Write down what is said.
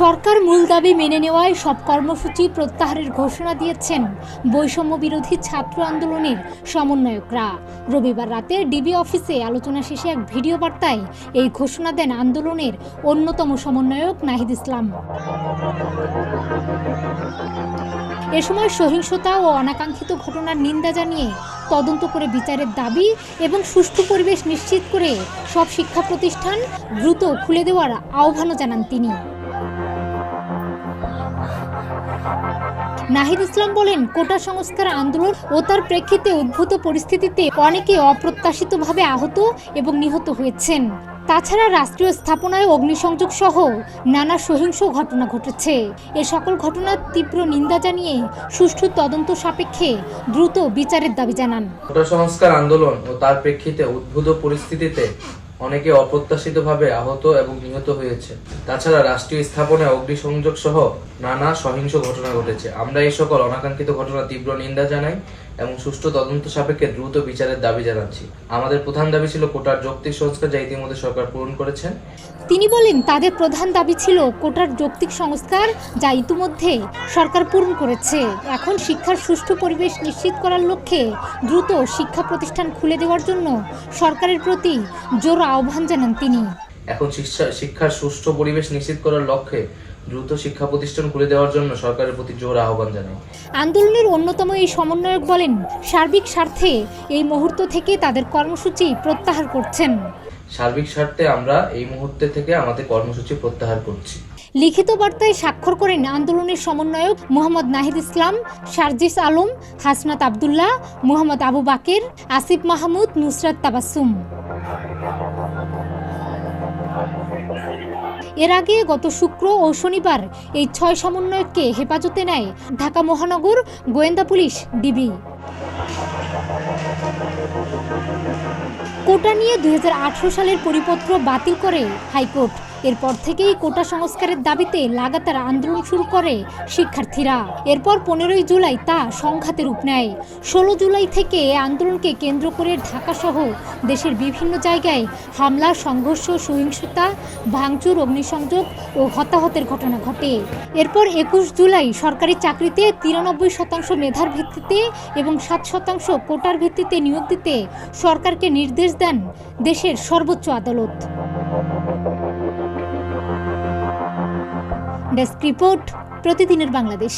সরকার মূল দাবি মেনে নেওয়ায় সব কর্মসূচি প্রত্যাহারের ঘোষণা দিয়েছেন বৈষম্য বিরোধী ছাত্র আন্দোলনের সমন্বয়করা। রবিবার রাতে ডিবি অফিসে আলোচনা শেষে এক ভিডিও বার্তায় এই ঘোষণা দেন আন্দোলনের অন্যতম সমন্বয়ক নাহিদ ইসলাম। এ সময় সহিংসতা ও অনাকাঙ্ক্ষিত ঘটনার নিন্দা জানিয়ে তদন্ত করে বিচারের দাবি এবং সুষ্ঠু পরিবেশ নিশ্চিত করে সব শিক্ষা প্রতিষ্ঠান দ্রুত খুলে দেওয়ার আহ্বানও জানান তিনি। নাহিদ ইসলাম বলেন, কোটা সংস্কার আন্দোলন ও তার প্রেক্ষিতে উদ্ভূত পরিস্থিতিতে অনেকে অপ্রত্যাশিতভাবে আহত এবং নিহত হয়েছেন। তাছাড়া রাষ্ট্রীয় স্থাপনায় অগ্নিসংযোগ সহ নানা সহিংস ঘটনা ঘটেছে। এ সকল ঘটনার তীব্র নিন্দা জানিয়ে সুষ্ঠু তদন্ত সাপেক্ষে দ্রুত বিচারের দাবি জানান। কোটা সংস্কার আন্দোলন ও তার প্রেক্ষিতে উদ্ভূত পরিস্থিতিতে অনেকে অপ্রত্যাশিতভাবে আহত এবং নিহত হয়েছে। তাছাড়া রাষ্ট্রীয় স্থাপনায় অগ্নিসংযোগ সহ নানা সহিংস ঘটনা ঘটেছে। আমরা এই সকল অনাকাঙ্ক্ষিত ঘটনার তীব্র নিন্দা জানাই এবং সুষ্ঠু তদন্ত সাপেক্ষে দ্রুত বিচারের দাবি জানাচ্ছি। আমাদের প্রধান দাবি ছিল কোটার যৌক্তিক সংস্কার, যা ইতিমধ্যে সরকার পূরণ করেছেন। তিনি বলেন, তাদের প্রধান দাবি ছিল কোটার যৌক্তিক সংস্কার, যা ইতিমধ্যে সরকার পূরণ করেছে। এখন শিক্ষার সুষ্ঠু পরিবেশ নিশ্চিত করার লক্ষ্যে দ্রুত শিক্ষা প্রতিষ্ঠান খুলে দেওয়ার জন্য সরকারের প্রতি জোর আহ্বান জানান তিনি। এখন শিক্ষার সুষ্ঠু পরিবেশ নিশ্চিত করার লক্ষ্যে দ্রুত শিক্ষা প্রতিষ্ঠান খুলে দেওয়ার জন্য সরকারের প্রতি জোর আহ্বান জানাই। আন্দোলনের অন্যতম এই সমন্বয়ক বলেন, সার্বিক স্বার্থে এই মুহূর্ত থেকে তাদের কর্মসূচি প্রত্যাহার করছেন। সার্বিক স্বার্থে আমরা এই মুহূর্তে থেকে আমাদের কর্মসূচি প্রত্যাহার করছি। লিখিত বার্তায় স্বাক্ষর করেন আন্দোলনের সমন্বয়ক মোহাম্মদ নাহিদ ইসলাম, সার্জিস আলম, হাসনাত আবদুল্লাহ, মোহাম্মদ আবু বাকের, আসিফ মাহমুদ, নুসরাত তাবাসসুম। এর আগে গত শুক্র ও শনিবার এই 6 সমন্বয়ককে হেফাজতে নেয় ঢাকা মহানগর গোয়েন্দা পুলিশ ডিবি। কোটা নিয়ে 2018 সালের পরিপত্র বাতিল করে হাইকোর্ট। এরপর থেকেই কোটা সংস্কারের দাবিতে লাগাতার আন্দোলন শুরু করে শিক্ষার্থীরা। এরপর 15 জুলাই তা সংঘাতের রূপ নেয়। 16 জুলাই থেকে আন্দোলনকে কেন্দ্র করে ঢাকাসহ দেশের বিভিন্ন জায়গায় হামলা, সংঘর্ষ, সহিংসতা, ভাঙচুর, অগ্নিসংযোগ ও হতাহতের ঘটনা ঘটে। এরপর 21 জুলাই সরকারি চাকরিতে 93% মেধার ভিত্তিতে এবং 7% কোটার ভিত্তিতে নিয়োগ দিতে সরকারকে নির্দেশ দেন দেশের সর্বোচ্চ আদালত। ডেস্ক রিপোর্ট, প্রতিদিনের বাংলাদেশ।